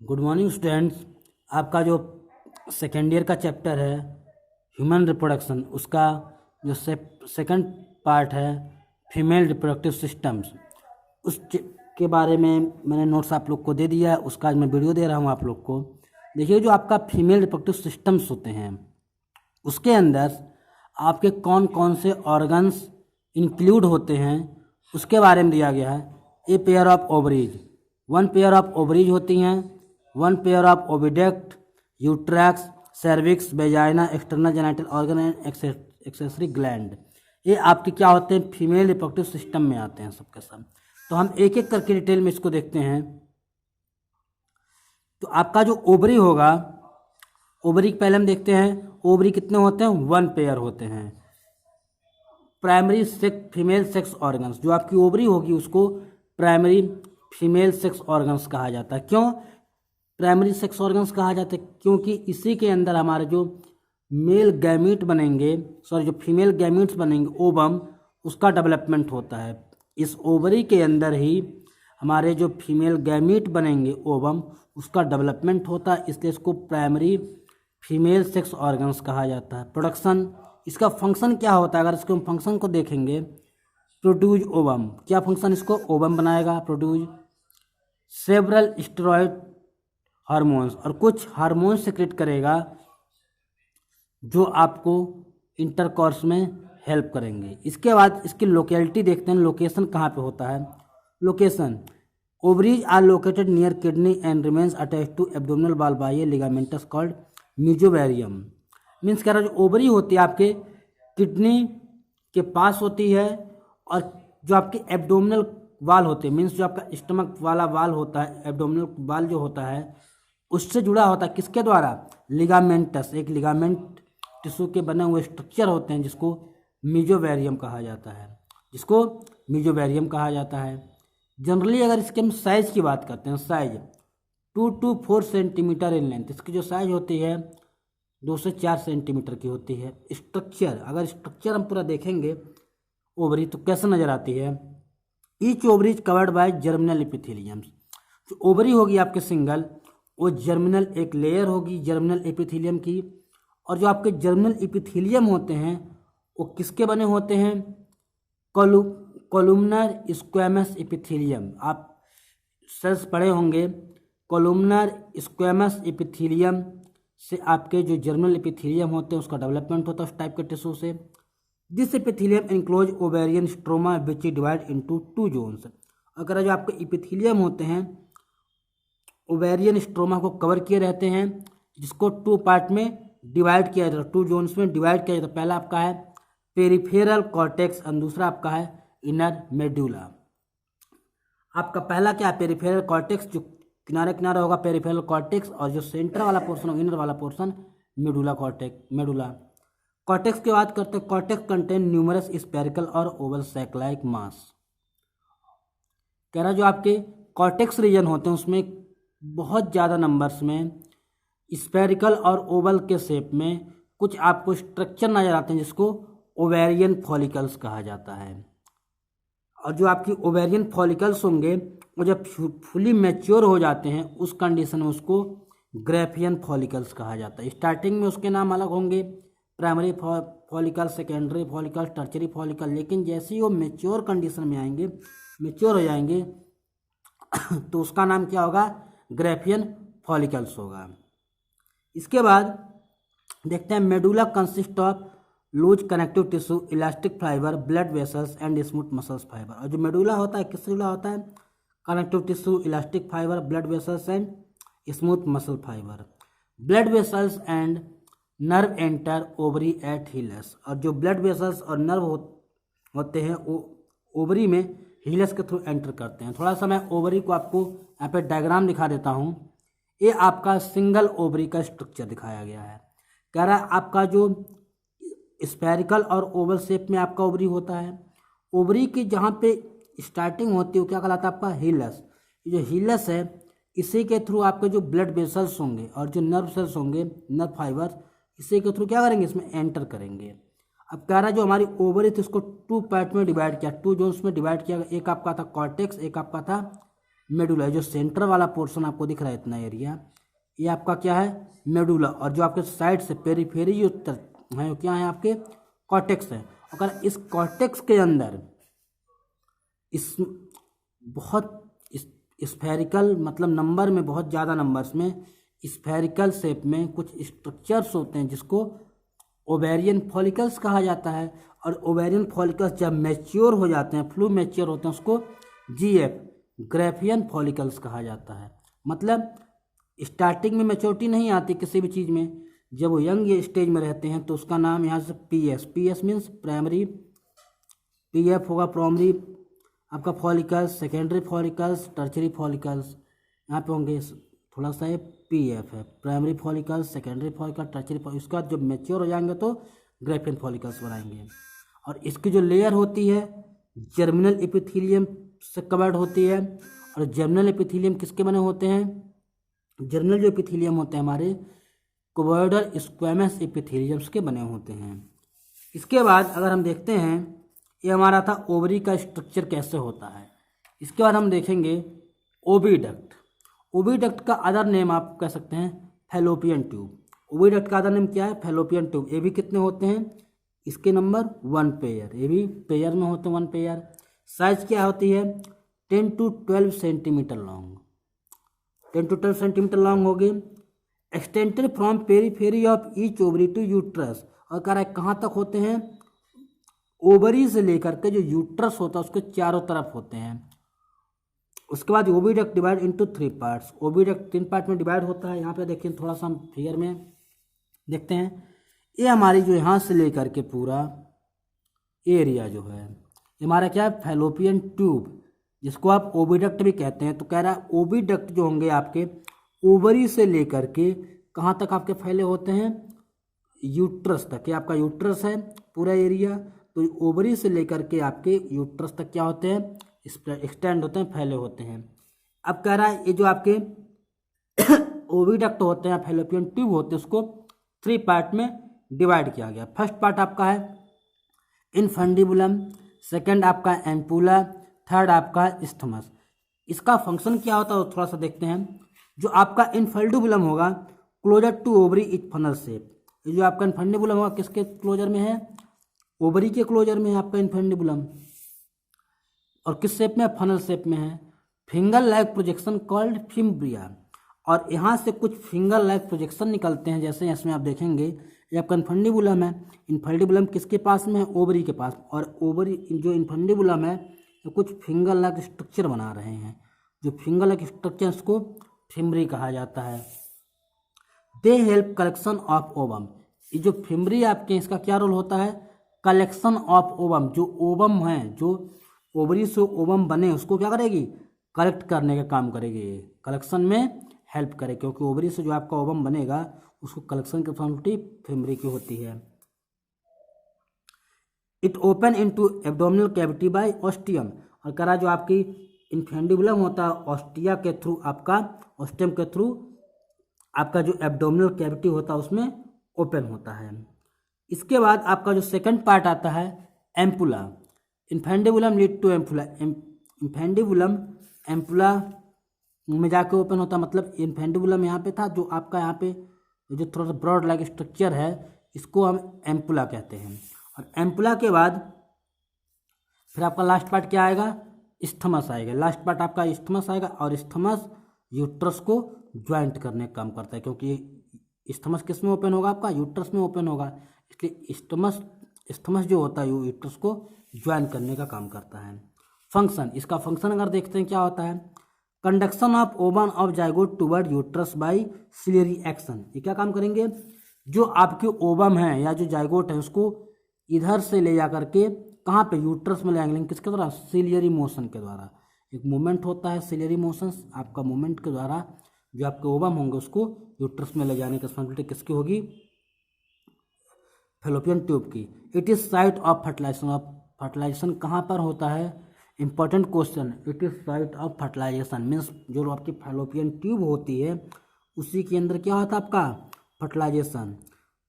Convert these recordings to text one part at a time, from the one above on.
Good morning students. आपका जो second year का चैप्टर है ह्यूमन रिप्रोडक्शन, उसका जो सेकंड पार्ट है फीमेल रिप्रोडक्टिव सिस्टम्स, के बारे में मैंने नोट्स आप लोग को दे दिया है। उसका आज मैं वीडियो दे रहा हूँ आप लोग को। देखिए, जो आपका फीमेल रिप्रोडक्टिव सिस्टम्स होते हैं उसके अंदर आपके कौन कौन से ऑर्गन्स इंक्लूड होते हैं उसके बारे में दिया गया है। A pair of ovaries, one pair of ovaries होती हैं, one pair of oviduct, uterus, cervix, vagina, external genital organ and accessory gland. ये आपके क्या होते हैं, फीमेल रिप्रोडक्टिव सिस्टम में आते हैं सबके सब। तो हम एक एक करके डिटेल में इसको देखते हैं। तो आपका जो ओवरी होगा, ओवरी पहले हम देखते हैं। ओवरी कितने होते हैं, वन पेयर होते हैं। Primary sex female sex organs, जो आपकी ओवरी होगी उसको प्राइमरी फीमेल सेक्स ऑर्गन्स कहा जाता है। क्यों प्राइमरी सेक्स ऑर्गन्स कहा जाता है? क्योंकि इसी के अंदर हमारे जो मेल गैमीट बनेंगे, जो फीमेल गैमीट्स बनेंगे, ओवम, उसका डेवलपमेंट होता है। इस ओवरी के अंदर ही हमारे जो फीमेल गैमीट बनेंगे, ओवम, उसका डेवलपमेंट होता है। इसलिए इसको प्राइमरी फीमेल सेक्स ऑर्गन्स कहा जाता है। प्रोडक्शन, इसका फंक्शन क्या होता है? अगर इसको हम फंक्शन को देखेंगे, प्रोड्यूज ओवम, क्या फंक्शन इसको ओवम बनाएगा, प्रोड्यूज सेवरल स्टेरॉयड हार्मोन्स, और कुछ हार्मोन सिक्रेट करेगा जो आपको इंटरकॉर्स में हेल्प करेंगे। इसके बाद इसकी लोकेलिटी देखते हैं, लोकेशन कहाँ पे होता है। Location, ovaries are located near kidney and remains attached to abdominal wall by a ligaments called mesovarium. Means कह रहा है जो ओवरी होती है आपके किडनी के पास होती है, और जो आपके एब्डोमिनल वाल होते हैं, मीन्स जो आपका स्टमक वाला वाल होता है, एब्डोमिनल वाल जो होता है उससे जुड़ा होता है। किसके द्वारा? लिगामेंटस, एक लिगामेंट टिश्यू के बने हुए स्ट्रक्चर होते हैं जिसको मीजोवेरियम कहा जाता है, जिसको मीजोवेरियम कहा जाता है। जनरली अगर इसके हम साइज़ की बात करते हैं, size 2 to 4 centimetre in length, इसकी जो साइज होती है 2 से 4 सेंटीमीटर की होती है। स्ट्रक्चर, अगर स्ट्रक्चर हम पूरा देखेंगे ओवरी तो कैसे नजर आती है। Each ovary is covered bye germinal epithelium. जो ओवरी होगी आपके सिंगल, वो जर्मिनल एक लेयर होगी जर्मिनल एपिथेलियम की, और जो आपके जर्मिनल एपिथेलियम होते हैं वो किसके बने होते हैं? Columnar squamous epithelium. आप सेल्स पढ़े होंगे, कोलुमनर स्क्वैमस एपिथेलियम से आपके जो जर्मिनल एपिथेलियम होते हैं उसका डेवलपमेंट होता है उस टाइप के टिश्यू से। This epithelium enclose ovarian stroma which is divide into 2 zones. अगर जो आपके एपिथेलियम होते हैं ओवेरियन स्ट्रोमा को कवर किए रहते हैं, जिसको 2 पार्ट में डिवाइड किया जाता है, 2 जोन्स में डिवाइड किया जाता है। पहला आपका है पेरिफेरल कॉर्टेक्स और दूसरा आपका है इनर मेडुला। आपका पहला क्या है? पेरिफेरल कॉर्टेक्स, जो किनारे किनारे होगा पेरिफेरल कॉर्टेक्स, और जो सेंटर वाला पोर्शन होगा, इनर वाला पोर्शन, मेडुला मेडुला कॉर्टेक्स की बात करते हैं। कॉर्टेक्स कंटेन न्यूमरस स्पेरिकल और ओवल सैक लाइक मास। कह रहा जो आपके कॉर्टेक्स रीजन होते हैं उसमें बहुत ज़्यादा नंबर्स में स्पेरिकल और ओवल के शेप में कुछ आपको स्ट्रक्चर नजर आते हैं जिसको ओवेरियन फॉलिकल्स कहा जाता है। और जो आपकी ओवेरियन फॉलिकल्स होंगे वो जब फुली मैच्योर हो जाते हैं उस कंडीशन में उसको ग्रेफियन फॉलिकल्स कहा जाता है। स्टार्टिंग में उसके नाम अलग होंगे, primary follicle, secondary follicle, tertiary follicle, लेकिन जैसे ही वो मैच्योर कंडीशन में आएंगे, मैच्योर हो जाएंगे तो उसका नाम क्या होगा? ग्रेफियन फॉलिकल्स होगा। इसके बाद देखते हैं medulla consist of loose connective tissue, elastic fibre, blood vessels and smooth muscles fibre. और जो मेडुला होता है किससे जुड़ा होता है? Connective tissue, elastic fibre, blood vessels and smooth muscle fibre. Blood vessels and nerve enter ovary at hilus. और जो ब्लड वेसल्स और नर्व होते हैं वो ओवरी में हीलस के थ्रू एंटर करते हैं। थोड़ा सा मैं ओवरी को आपको यहाँ पे डायग्राम दिखा देता हूँ। ये आपका सिंगल ओवरी का स्ट्रक्चर दिखाया गया है। कह रहा है आपका जो स्पेरिकल और ओवल शेप में आपका ओवरी होता है, ओवरी की जहाँ पे स्टार्टिंग होती है वो क्या कहलाता है? आपका हीलस। जो हीलस है इसी के थ्रू आपके जो ब्लड वेसल्स होंगे और जो नर्व सेल्स होंगे, नर्व फाइबर्स, इसी के थ्रू क्या करेंगे? इसमें एंटर करेंगे। अब कह रहा है जो हमारी ओवरी थी उसको 2 पार्ट में डिवाइड किया, 2 जोन्स में डिवाइड किया। एक आपका था कॉर्टेक्स, एक आपका था मेडुला। जो सेंटर वाला पोर्शन आपको दिख रहा है इतना एरिया, ये आपका क्या है, मेडुला। और जो आपके साइड से पेरीफेरी जो है वो क्या है, आपके कॉर्टेक्स है। अगर इस कॉर्टेक्स के अंदर इस बहुत स्फेरिकल, मतलब नंबर में बहुत ज़्यादा नंबर्स में स्फेरिकल शेप में कुछ स्ट्रक्चर्स होते हैं जिसको ओवेरियन फॉलिकल्स कहा जाता है। और ओवेरियन फॉलिकल्स जब मैच्योर हो जाते हैं, फ्लू मैच्योर होते हैं, उसको जीएफ ग्राफियन फॉलिकल्स कहा जाता है। मतलब स्टार्टिंग में मैच्योरिटी नहीं आती किसी भी चीज़ में, जब वो यंग स्टेज में रहते हैं तो उसका नाम यहाँ से पीएस मीन्स प्राइमरी, पीएफ होगा प्राइमरी आपका follicles, secondary follicles, tertiary follicles. यहाँ पे होंगे थोड़ा सा, ये पीएफ है, primary follicles, secondary follicle, tertiary follicles. उसके बाद जब मैच्योर हो जाएंगे तो ग्राफियन फॉलिकल्स बनाएंगे। और इसकी जो लेयर होती है जर्मिनल एपिथेलियम से कवर्ड होती है। और जर्मिनल एपिथेलियम किसके बने होते हैं, जर्मिनल जो एपिथेलियम होते हैं हमारे कोवर्डल स्क्वैमस एपिथेलियम्स के बने होते हैं। इसके बाद अगर हम देखते हैं, ये हमारा था ओवरी का स्ट्रक्चर कैसे होता है। इसके बाद हम देखेंगे ओविडक्ट। ओविडक्ट का अदर नेम आप कह सकते हैं फैलोपियन ट्यूब। ओविडक्ट का अदर नेम क्या है, फैलोपियन ट्यूब। ये भी कितने होते हैं, इसके नंबर 1 पेयर, ये भी पेयर में होते हैं 1 पेयर। साइज क्या होती है 10 to 12 centimetre long, 10 to 12 centimetre long होगी। Extended from periphery of each ovary to uterus. और कह रहा है कहाँ तक होते हैं, ओवरी से लेकर के जो यूट्रस होता है उसके चारों तरफ होते हैं। उसके बाद oviduct divide into 3 parts. Oviduct 3 part में डिवाइड होता है। यहाँ पे देखिए थोड़ा सा हम फिगर में देखते हैं, ये हमारी जो यहाँ से लेकर के पूरा एरिया जो है ये हमारा क्या है, फैलोपियन ट्यूब, जिसको आप ओविडक्ट भी कहते हैं। तो कह रहा है ओविडक्ट जो होंगे आपके ओवरी से लेकर के कहाँ तक आपके फैले होते हैं, यूट्रस तक। ये आपका यूट्रस है पूरा एरिया, तो ओवरी से लेकर के आपके यूट्रस तक क्या होते हैं, एक्सटेंड होते हैं, फैले होते हैं। अब कह रहा है ये जो आपके ओविडक्ट होते हैं, फैलोपियन ट्यूब होते हैं, उसको 3 पार्ट में डिवाइड किया गया। फर्स्ट पार्ट आपका है इनफंडिबुलम, सेकंड आपका एम्पुला, थर्ड आपका इस्थमस। इसका फंक्शन क्या होता है वो थोड़ा सा देखते हैं। जो आपका इनफंडिबुलम होगा closer to ovary each funnel shape. ये जो आपका इनफंडिबुलम होगा किसके क्लोजर में है, ओवरी के क्लोजर में है आपका इनफंडिबुलम। और किस शेप में, फनल शेप में है। Finger like projection called fimbriae. और यहाँ से कुछ फिंगर लाइक प्रोजेक्शन निकलते हैं, जैसे इसमें आप देखेंगे ये आपका इनफंडिबुलम है। इनफंडिबुलम किसके पास में है, ओवरी के पास। और ओवरी जो इनफंडिबुलम है तो कुछ फिंगर लाइक स्ट्रक्चर बना रहे हैं। जो फिंगर लाइक स्ट्रक्चर्स को फिम्ब्री कहा जाता है। They help collection of ovum. ये जो फिम्ब्री आपके इसका क्या रोल होता है, कलेक्शन ऑफ ओवम। जो ओवम है, जो ओवरी से ओवम बने उसको क्या करेगी, कलेक्ट करने का काम करेगी, कलेक्शन में हेल्प करे। क्योंकि ओवरी से जो आपका ओवम बनेगा उसको कलेक्शन की रिस्पॉन्सिबिलिटी फिम्ब्री की होती है। It open into abdominal cavity by ostium. और कह रहा जो आपकी इनफेंडिबुलम होता है ऑस्टिया के थ्रू, आपका ऑस्टियम के थ्रू आपका जो एब्डोमिनल कैविटी होता है उसमें ओपन होता है। इसके बाद आपका जो सेकंड पार्ट आता है ampulla. Infundibulum lead to ampulla. Infundibulum ampulla में जाके ओपन होता है। मतलब इनफेंडिबुलम यहाँ पे था, जो आपका यहाँ पे जो थोड़ा सा ब्रॉड लाइक स्ट्रक्चर है इसको हम एम्पुला कहते हैं। और एम्पुला के बाद फिर आपका लास्ट पार्ट क्या आएगा, इस्थमस आएगा। लास्ट पार्ट आपका इस्थमस आएगा। और इस्थमस यूट्रस को ज्वाइंट करने का काम करता है, क्योंकि इस्थमस किस में ओपन होगा, आपका यूट्रस में ओपन होगा। इसलिए इस्थमस जो होता है यूट्रस को ज्वाइन करने का काम करता है। फंक्शन, इसका फंक्शन अगर देखते हैं क्या होता है, conduction of ovum of zygote toward uterus by ciliary action. ये क्या काम करेंगे, जो आपके ओवम है या जो जाइगोट है उसको इधर से ले जा करके कहाँ पे, यूट्रस में ले आएंगे। किसके द्वारा, सिलियरी मोशन के द्वारा। एक मूवमेंट होता है सिलियरी मोशन, आपका मूवमेंट के द्वारा जो आपके ओवम होंगे उसको यूट्रस में ले जाने की रिस्पॉन्सिबिलिटी किसकी होगी, फैलोपियन ट्यूब की। It is site of fertilisation. Of fertilisation कहाँ पर होता है, important question. It is site of fertilisation means जो आपकी फैलोपियन ट्यूब होती है उसी के अंदर क्या होता है आपका fertilisation.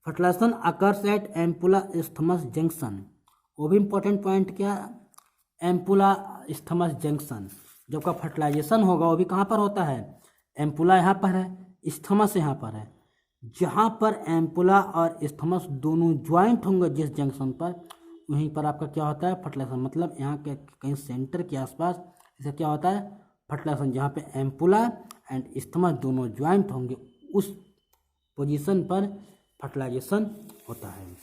Fertilisation occurs at ampulla isthmus junction. वो भी इंपॉर्टेंट पॉइंट क्या, एम्पुला इस्थमस जंक्शन। जो आपका फर्टिलाइजेशन होगा वो भी कहाँ पर होता है, एम्पुला यहाँ पर है, इस्थमस यहाँ पर है। जहाँ पर एम्पुला और इस्थमस दोनों ज्वाइंट होंगे जिस जंक्शन पर, वहीं पर आपका क्या होता है, फर्टिलाइजेशन। मतलब यहाँ के कहीं सेंटर के आसपास इसे क्या होता है, फर्टिलाइजेशन। जहाँ पे एम्पुला एंड इस्थमस दोनों ज्वाइंट होंगे उस पोजीशन पर फर्टिलाइजेशन होता है।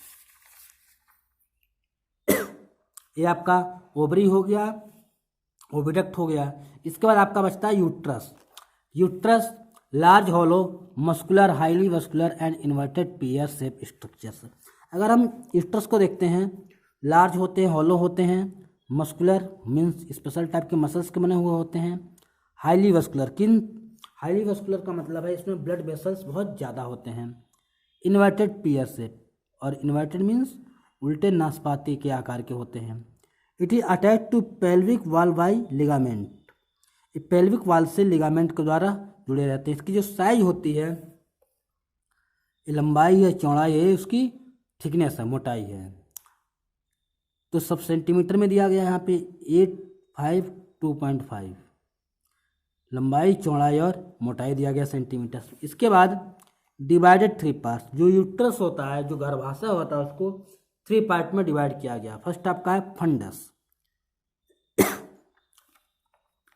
ये आपका ओवरी हो गया, ओविडक्ट हो गया। इसके बाद आपका बचता है uterus. Uterus large hollow muscular highly vascular and inverted pear shape structures. अगर हम यूट्रस को देखते हैं, लार्ज होते हैं, हॉलो होते हैं, मस्कुलर मीन्स स्पेशल टाइप के मसल्स के बने हुए होते हैं, हाईली वस्कुलर। हाईली वस्कुलर का मतलब है इसमें ब्लड वेसल्स बहुत ज़्यादा होते हैं, इन्वर्टेड पेयर शेप, और इन्वर्टेड मीन्स उल्टे नाशपाती के आकार के होते हैं। It is attach to pelvic wall by ligament. ये पेल्विक वॉल से लिगामेंट के द्वारा जुड़े रहते हैं। इसकी जो साइज होती है, ये लंबाई है, चौड़ाई है, उसकी थिकनेस है, मोटाई है, तो सब सेंटीमीटर में दिया गया है यहाँ पे 852.5 लंबाई, चौड़ाई और मोटाई दिया गया सेंटीमीटर। इसके बाद डिवाइडेड 3 पार्ट्स। जो यूट्रस होता है, जो गर्भाशय होता है, उसको 3 पार्ट में डिवाइड किया गया। फर्स्ट आपका है फंडस,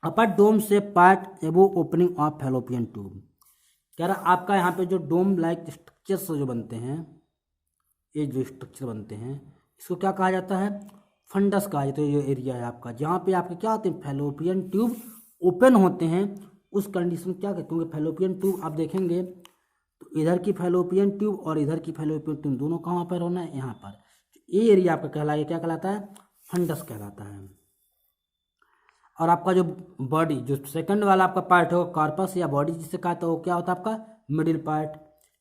अपर डोम से पार्ट एबो ओपनिंग ऑफ फैलोपियन ट्यूब। कह रहा आपका यहाँ पे जो डोम लाइक स्ट्रक्चर्स जो बनते हैं, ये जो स्ट्रक्चर बनते हैं, इसको क्या कहा जाता है, फंडस कहा जाता है। ये एरिया है आपका जहाँ पे आपके क्या होते हैं, फैलोपियन ट्यूब ओपन होते हैं, उस कंडीशन क्या कहते हैं, फैलोपियन ट्यूब आप देखेंगे तो इधर की फैलोपियन ट्यूब और इधर की फैलोपियन ट्यूब दोनों कहाँ पर होना है, यहाँ पर। ये एरिया आपका कहलाएगा, क्या कहलाता है, फंडस कहलाता है। और आपका जो बॉडी, जो सेकंड वाला आपका पार्ट होगा, कॉर्पस या बॉडी जिसे कहते हो, क्या होता है आपका मिडिल पार्ट।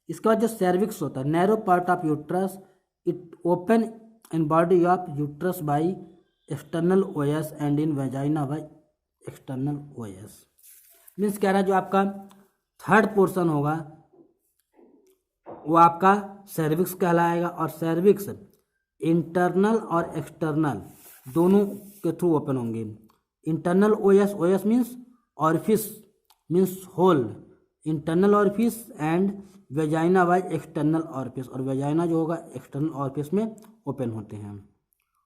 इसके बाद जो सर्विक्स होता है, narrow part of uterus, it open in body of uterus by external OS and in vagina by external OS. Means कह रहा है जो आपका थर्ड पोर्शन होगा वो आपका सर्विक्स कहलाएगा, और सर्विक्स इंटरनल और एक्सटर्नल दोनों के थ्रू ओपन होंगे। Internal os, os means orifice means hole, internal orifice, and vagina by external orifice, और वेजाइना जो होगा एक्सटर्नल ऑरिफिस में ओपन होते हैं।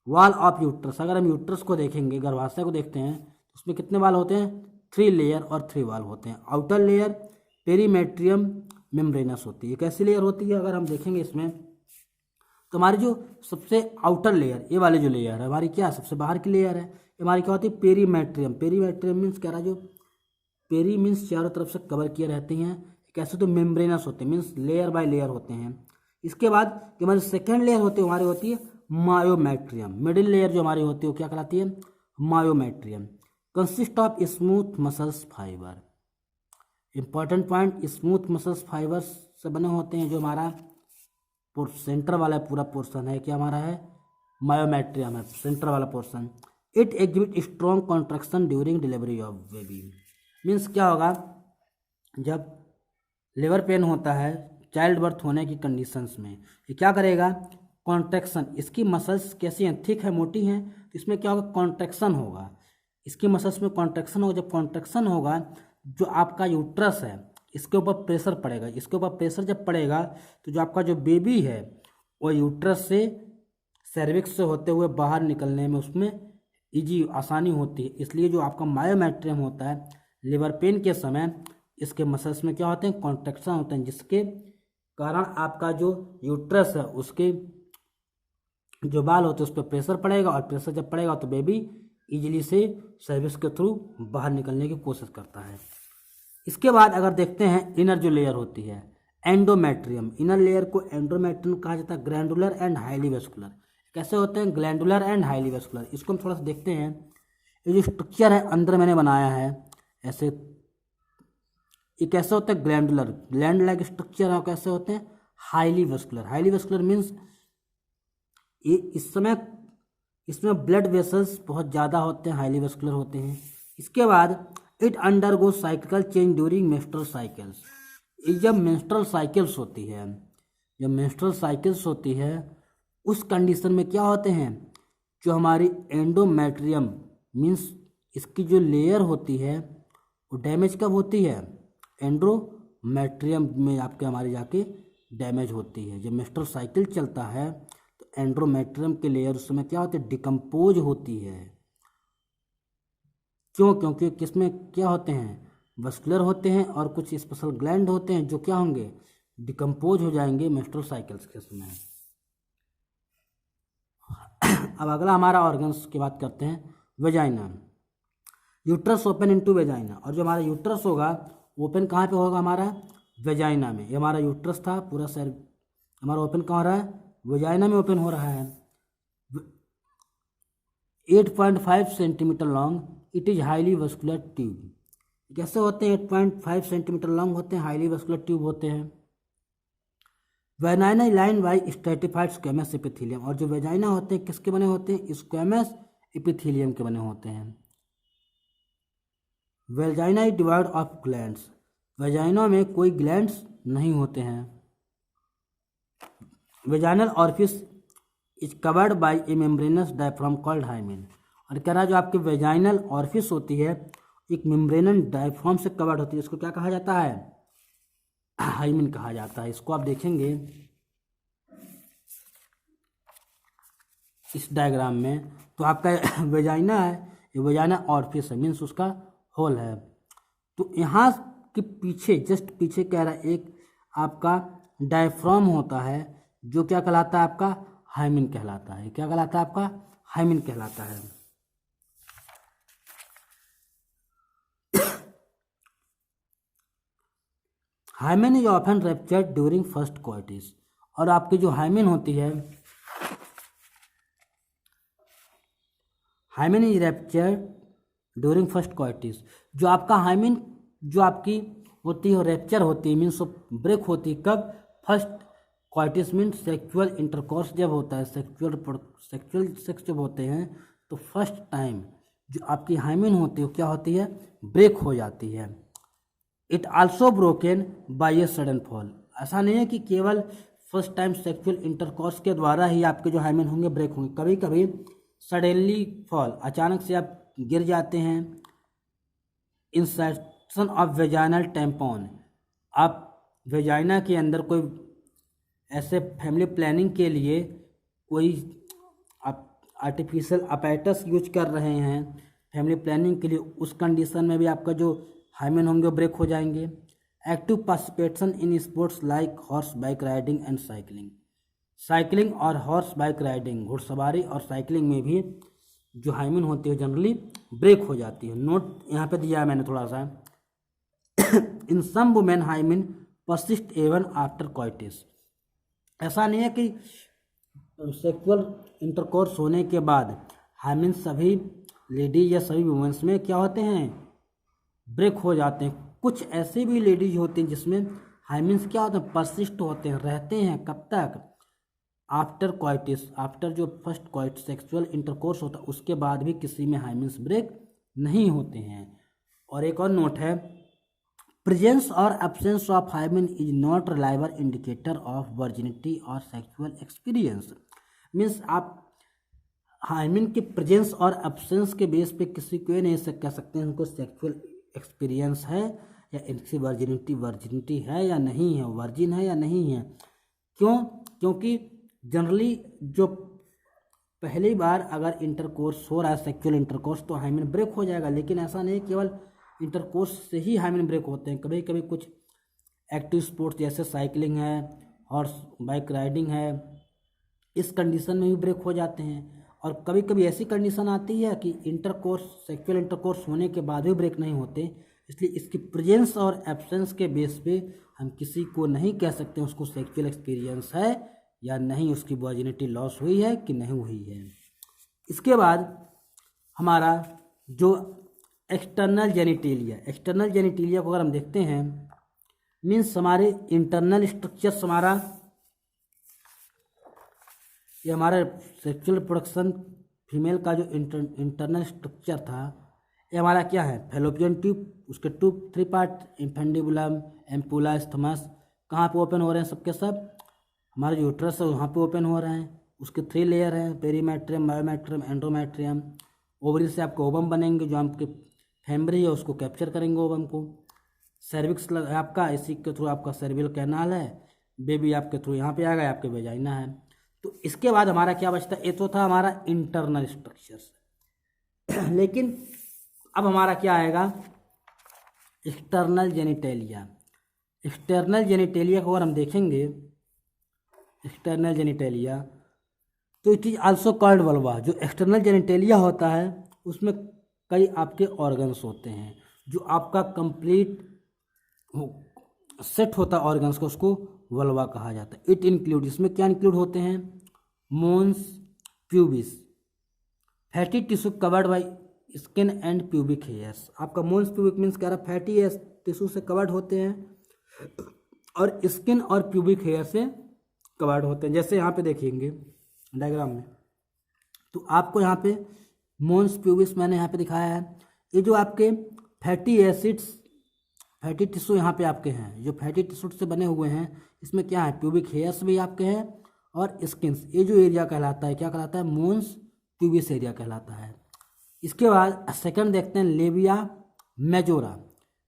वॉल ऑफ यूट्रस, अगर हम यूट्रस को देखेंगे, गर्भाशय को देखते हैं, तो उसमें कितने वाल होते हैं, 3 लेयर और 3 वाल होते हैं। आउटर लेयर पेरीमेट्रियम मेम्ब्रेनस होती है। कैसी लेयर होती है, अगर हम देखेंगे इसमें तो हमारी जो सबसे आउटर लेयर, ये वाली जो लेयर है हमारी, क्या सबसे बाहर की लेयर है, ये हमारी क्या होती है, पेरीमेट्रियम। पेरीमेट्रियम मीन्स कह रहा है जो पेरी मीन्स चारों तरफ से कवर किए रहते हैं, कैसे तो मेम्ब्रेनस होते हैं, मीन्स लेयर बाय लेयर होते हैं। इसके बाद जो हमारी सेकेंड लेयर होती है हमारी होती है मायोमेट्रियम। मिडिल लेयर जो हमारी होती है वो क्या कहलाती है, myometrium. Consist of smooth muscles fibre. Important point, smooth muscles fibres से बने होते हैं। जो हमारा सेंटर वाला पूरा पोर्शन है, क्या हमारा है, मायोमेट्रियम है, सेंटर वाला portion. It exhibit strong contraction during delivery of baby. Means क्या होगा, जब लेबर पेन होता है चाइल्ड बर्थ होने की कंडीशंस में, ये क्या करेगा, कॉन्ट्रैक्शन। इसकी मसल्स कैसी हैं, थिक है, मोटी हैं, तो इसमें क्या होगा, कॉन्ट्रैक्शन होगा। इसकी मसल्स में कॉन्ट्रैक्शन होगा। जब कॉन्ट्रैक्शन होगा, जो आपका यूट्रस है इसके ऊपर प्रेशर पड़ेगा। इसके ऊपर प्रेशर जब पड़ेगा तो जो आपका जो बेबी है वो यूट्रस से सर्विक्स से होते हुए बाहर निकलने में उसमें इजी आसानी होती है। इसलिए जो आपका मायोमेट्रियम होता है, लिवर पेन के समय इसके मसल्स में क्या होते हैं, कॉन्ट्रैक्शन होते हैं, जिसके कारण आपका जो यूट्रस है उसके जो बाल होते हैं उस पर प्रेशर पड़ेगा, और प्रेशर जब पड़ेगा तो बेबी इजीली से सर्विक्स के थ्रू बाहर निकलने की कोशिश करता है। इसके बाद अगर देखते हैं इनर जो लेयर होती है एंडोमेट्रियम, इनर लेयर को एंडोमेट्रियम कहा जाता है। Glandular and highly vascular. कैसे होते हैं, ग्लैंडुलर एंड हाईली वेस्कुलर। इसको हम थोड़ा सा देखते हैं। ये जो स्ट्रक्चर है अंदर मैंने बनाया है ऐसे, ये कैसे होता है, ग्लैंडुलर, ग्लैंड लाइक स्ट्रक्चर है। कैसे होते हैं, highly vascular. Highly vascular means ये इस समय इसमें ब्लड वेसल्स बहुत ज़्यादा होते हैं, हाईली वेस्कुलर होते हैं। इसके बाद it undergo cyclical change during menstrual cycles. ये जब मेंस्ट्रुअल साइकिल्स होती है, जब मेंस्ट्रुअल साइकिल्स होती है उस कंडीशन में क्या होते हैं, जो हमारी एंडोमेट्रियम मीन्स इसकी जो लेयर होती है वो डैमेज कब होती है, एंड्रोमेट्रियम में आपके हमारी जाके डैमेज होती है। जब मेंस्ट्रुअल साइकिल चलता है तो एंड्रोमेट्रियम के लेयर उस समय क्या होती है, डिकम्पोज होती है। क्यों, क्योंकि किसमें क्या होते हैं, वस्कुलर होते हैं और कुछ स्पेशल ग्लैंड होते हैं जो क्या होंगे, डिकम्पोज हो जाएंगे मेंस्ट्रुअल साइकिल्स के समय। अब अगला हमारा ऑर्गन्स की बात करते हैं, vagina. Uterus open into vagina, और जो हमारा यूट्रस होगा ओपन कहाँ पे होगा, हमारा वेजाइना में। ये हमारा यूट्रस था, पूरा शरीर हमारा ओपन कहाँ हो रहा है, वेजाइना में ओपन हो रहा है। 8.5 centimetre long, it is highly vascular tube. कैसे होते हैं, 8.5 सेंटीमीटर लॉन्ग होते हैं, हाईली वस्कुलर ट्यूब होते हैं। Vagina line by stratified squamous epithelium, और जो वेजाइना होते हैं किसके बने होते हैं, स्क्वेमस एपिथेलियम के बने होते हैं। Vagina is divide of glands, vagina में कोई ग्लैंड्स नहीं होते हैं। Vaginal orifice is covered bye A membranes diaphragm called hymen, और कह रहा है जो आपकी वेजाइनल ऑरिफिस होती है एक मेम्ब्रेनन डायफ्राम से कवर्ड होती है, इसको क्या कहा जाता है, हाइमेन कहा जाता है। इसको आप देखेंगे इस डायग्राम में तो आपका वेजाइना है, ये वेजाइना ऑरिफिस है, मीन्स उसका होल है। तो यहाँ के पीछे जस्ट पीछे कह रहा है एक आपका डायफ्राम होता है जो क्या कहलाता है, आपका हाइमेन कहलाता है। क्या कहलाता है, आपका हाइमेन कहलाता है। Hymen is often ruptured during first coitus, और आपकी जो हाइमेन होती है, hymen is ruptured during first coitus, जो आपका हाइमेन जो आपकी होती है रैप्चर होती है, मीन्स ब्रेक होती है कब, फर्स्ट क्वार्टिस मीन्स सेक्सुअल इंटरकोर्स जब होता है, सेक्सुअल सेक्स जब होते हैं तो फर्स्ट टाइम जो आपकी हाइमेन होती है क्या होती है, ब्रेक हो जाती है। It also broken by a sudden fall, ऐसा नहीं है कि केवल फर्स्ट टाइम सेक्सुअल इंटरकोर्स के द्वारा ही आपके जो हाइमेन होंगे ब्रेक होंगे, कभी कभी सडनली फॉल, अचानक से आप गिर जाते हैं। इंसर्शन ऑफ वेजाइनल टैम्पॉन, आप वेजाइना के अंदर कोई ऐसे फैमिली प्लानिंग के लिए कोई आप आर्टिफिशियल अपैटस यूज कर रहे हैं फैमिली प्लानिंग के लिए, उस कंडीशन में भी आपका जो हाइमेन होंगे ब्रेक हो जाएंगे। Active participation in sports like horse bike riding and cycling, cycling और हॉर्स बाइक राइडिंग घुड़सवारी और साइकिलिंग में भी जो हाइमेन होती है जनरली ब्रेक हो जाती है। नोट यहाँ पे दिया है मैंने थोड़ा सा, in some women hymen persist even after coitus, ऐसा नहीं है कि सेक्सुअल इंटरकोर्स होने के बाद हाइमेन सभी लेडीज या सभी वुमेन्स में क्या होते हैं, ब्रेक हो जाते हैं। कुछ ऐसे भी लेडीज होती हैं जिसमें हाइमेन्स क्या होते हैं, परसिस्ट होते हैं, रहते हैं कब तक, आफ्टर क्वाइटिस, आफ्टर जो फर्स्ट क्वाइट सेक्सुअल इंटरकोर्स होता है उसके बाद भी किसी में हाइमेन्स ब्रेक नहीं होते हैं। और एक और नोट है, प्रेजेंस और absence of hymen is not reliable indicator of virginity और सेक्सुअल एक्सपीरियंस, मीन्स आप हाइमेन के प्रेजेंस और एब्सेंस के बेस पे किसी को नहीं कह सकते हैं उनको सेक्सुअल एक्सपीरियंस है या इनकी वर्जिनिटी है या नहीं है, वर्जिन है या नहीं है। क्यों, क्योंकि जनरली जो पहली बार अगर इंटरकोर्स हो रहा है सेक्सुअल इंटरकोर्स तो हाइमेन ब्रेक हो जाएगा, लेकिन ऐसा नहीं केवल इंटरकोर्स से ही हाइमेन ब्रेक होते हैं, कभी कभी कुछ एक्टिव स्पोर्ट्स जैसे साइकिलिंग है, हॉर्स बाइक राइडिंग है, इस कंडीशन में भी ब्रेक हो जाते हैं। और कभी कभी ऐसी कंडीशन आती है कि इंटरकोर्स सेक्सुअल इंटरकोर्स होने के बाद भी ब्रेक नहीं होते, इसलिए इसकी प्रेजेंस और एब्सेंस के बेस पे हम किसी को नहीं कह सकते उसको सेक्सुअल एक्सपीरियंस है या नहीं, उसकी वर्जिनिटी लॉस हुई है कि नहीं हुई है। इसके बाद हमारा जो एक्सटर्नल जेनिटेलिया को अगर हम देखते हैं, मीन्स हमारे इंटरनल स्ट्रक्चर्स, ये हमारा सेक्सुअल प्रोडक्शन फीमेल का जो इंटरनल स्ट्रक्चर था, ये हमारा क्या है, फैलोपियन ट्यूब, उसके tube 3 part, infundibulum, ampulla, isthmus, कहाँ पे ओपन हो रहे हैं सबके सब, हमारा जो यूट्रस है वहाँ पे ओपन हो रहे हैं, उसके 3 लेयर हैं, पेरीमेट्रियम, मायोमेट्रियम, एंडोमेट्रियम, ओवरी से आपके ओवम बनेंगे, जो आपके फैम्ब्री है उसको कैप्चर करेंगे ओवम को। सर्विक्स आपका, इसी के थ्रू आपका सर्विकल कैनाल है, बेबी आपके थ्रू यहाँ पे आ गया, आपके वेजाइना है। तो इसके बाद हमारा क्या बचता है, ये तो था हमारा इंटरनल स्ट्रक्चर्स। लेकिन अब हमारा क्या आएगा, एक्सटर्नल जेनिटेलिया। एक्सटर्नल जेनिटेलिया को अगर हम देखेंगे, एक्सटर्नल जेनिटेलिया, तो it is also called vulva. जो एक्सटर्नल जेनिटेलिया होता है उसमें कई आपके ऑर्गन्स होते हैं, जो आपका कंप्लीट सेट होता है ऑर्गन्स को, उसको वल्वा कहा जाता है। इट इंक्लूड, इसमें क्या इंक्लूड होते हैं, mons pubis, fatty tissue covered by skin and pubic hairs. आपका मोन्स प्यूबिक मीन्स कह रहा है फैटी टिश्यू से कवर्ड होते हैं और स्किन और प्यूबिक हेयर से कवर्ड होते हैं। जैसे यहाँ पे देखेंगे डायग्राम में, तो आपको यहाँ पे मोन्स प्यूबिस मैंने यहाँ पे दिखाया है। ये जो आपके फैटी एसिड्स, फैटी टिश्यू यहाँ पे आपके हैं, जो फैटी टिश्यू से बने हुए हैं, इसमें क्या है, प्यूबिक हेयर्स भी आपके हैं और स्किन्स। ये जो एरिया कहलाता है, क्या कहलाता है, मोन्स प्यूबिस एरिया कहलाता है। इसके बाद सेकंड देखते हैं लेबिया मेजोरा।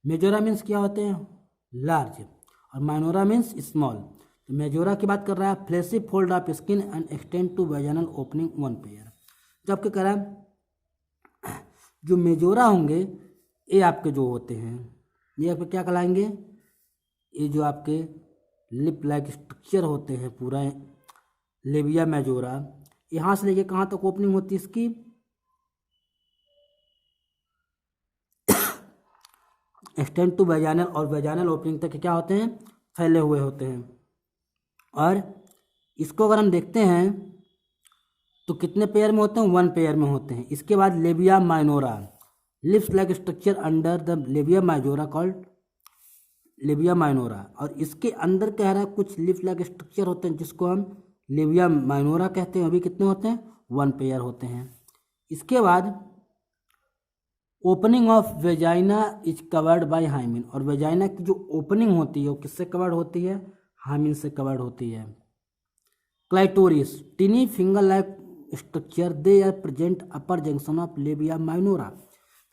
मेजोरा मीन्स क्या होते हैं, लार्ज, और माइनोरा मीन्स स्मॉल। तो मेजोरा की बात कर रहा है, fleshy fold of skin and extend to vaginal opening one pair. जब क्या कह रहा है, जो मेजोरा होंगे ये आपके जो होते हैं, ये आपके क्या कहलाएंगे, ये जो आपके लिप लाइक स्ट्रक्चर होते हैं पूरा लेबिया मेजोरा, यहाँ से लेके कहाँ तक ओपनिंग होती है इसकी, एक्सटेंड टू वेजाइनल, और वेजाइनल ओपनिंग तक क्या होते हैं, फैले हुए होते हैं। और इसको अगर हम देखते हैं तो कितने पेयर में होते हैं, वन पेयर में होते हैं। इसके बाद labia minora, lips like structure under the labia majora called labia minora. और इसके अंदर कह रहा है कुछ लिप्स लाइक स्ट्रक्चर होते हैं जिसको हम लेबिया माइनोरा कहते हैं। अभी कितने होते हैं, वन पेयर होते हैं। इसके बाद opening of vagina is covered by hymen, और वेजाइना की जो ओपनिंग होती है वो किससे कवर्ड होती है, हाइमिन से कवर्ड होती है। Clitoris, tiny finger like structure, they are present upper junction of labia minora.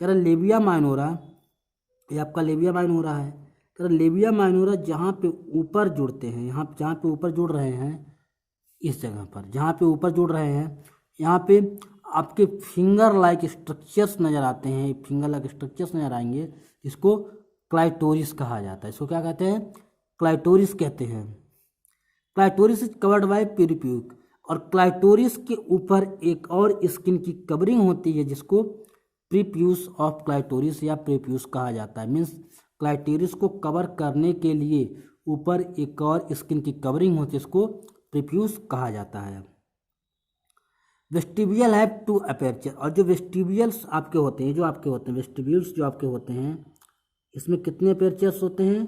कह रहा लेबिया माइनोरा, ये आपका लेबिया माइनोरा है। कह रहा लेबिया माइनोरा जहाँ पे ऊपर जुड़ते हैं, यहाँ जहाँ पे ऊपर जुड़ रहे हैं, इस जगह पर जहाँ पे ऊपर जुड़ रहे हैं, यहाँ पे आपके फिंगर लाइक स्ट्रक्चर्स नज़र आते हैं, फिंगर लाइक स्ट्रक्चर्स नज़र आएंगे, इसको क्लाइटोरिस कहा जाता है। इसको क्या कहते हैं, क्लाइटोरिस कहते हैं। क्लाइटोरिस इज कवर्ड बाय पेरिप्यूक, और क्लाइटोरिस के ऊपर एक और स्किन की कवरिंग होती है जिसको प्रीप्यूस ऑफ क्लाइटोरिस या प्रीप्यूस कहा जाता है। मीन्स क्लाइटोरिस को कवर करने के लिए ऊपर एक और स्किन की कवरिंग होती है, इसको प्रीप्यूस कहा जाता है। वेस्टिबियल हैव टू अपेर्चर, और जो वेस्टिबियल्स आपके होते हैं, जो आपके होते हैं वेस्टिब्यूल्स जो आपके होते हैं, इसमें कितने अपेर्चर्स होते हैं,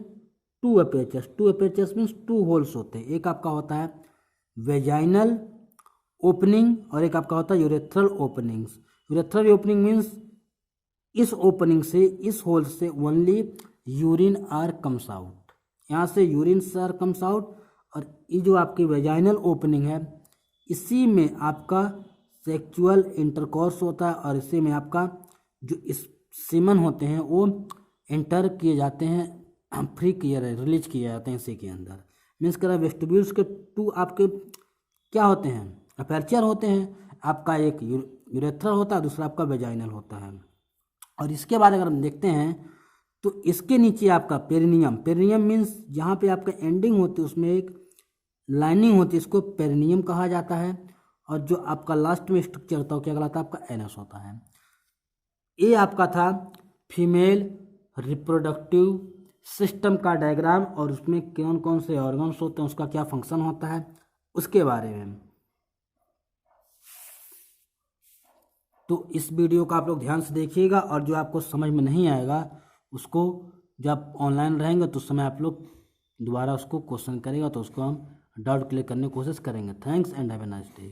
two apertures. Two apertures means two holes होते हैं। एक आपका होता है वेजाइनल ओपनिंग और एक आपका होता है urethral openings. Urethral opening means इस ओपनिंग से, इस होल से only urine are comes out, यहाँ से यूरिन आर कम्स आउट। और ये जो आपकी वेजाइनल ओपनिंग है, इसी में आपका सेक्सुअल इंटरकोर्स होता है और इसी में आपका जो इस सीमन होते हैं वो एंटर किए जाते हैं, फ्री किए रिलीज किए जाते हैं इसी के अंदर। मीन्स कह रहा है वेस्टिब्यूल्स के टू आपके क्या होते हैं, अपर्चर होते हैं। आपका एक यूरेथ्रल होता है, दूसरा आपका वेजाइनल होता है। और इसके बाद अगर हम देखते हैं तो इसके नीचे आपका पेरिनियम, पेरिनियम मीन्स जहाँ पे आपका एंडिंग होती है उसमें एक लाइनिंग होती है, इसको पेरिनियम कहा जाता है। और जो आपका लास्ट में स्ट्रक्चर होता है क्या कहलाता है, आपका एनस होता है। ये आपका था फीमेल रिप्रोडक्टिव सिस्टम का डायग्राम, और उसमें कौन कौन से ऑर्गन्स होते हैं, उसका क्या फंक्शन होता है, उसके बारे में। तो इस वीडियो को आप लोग ध्यान से देखिएगा, और जो आपको समझ में नहीं आएगा उसको जब ऑनलाइन रहेंगे तो उस समय आप लोग दोबारा उसको क्वेश्चन करेगा तो उसको हम डाउट क्लियर करने की कोशिश करेंगे। Thanks and have a nice day.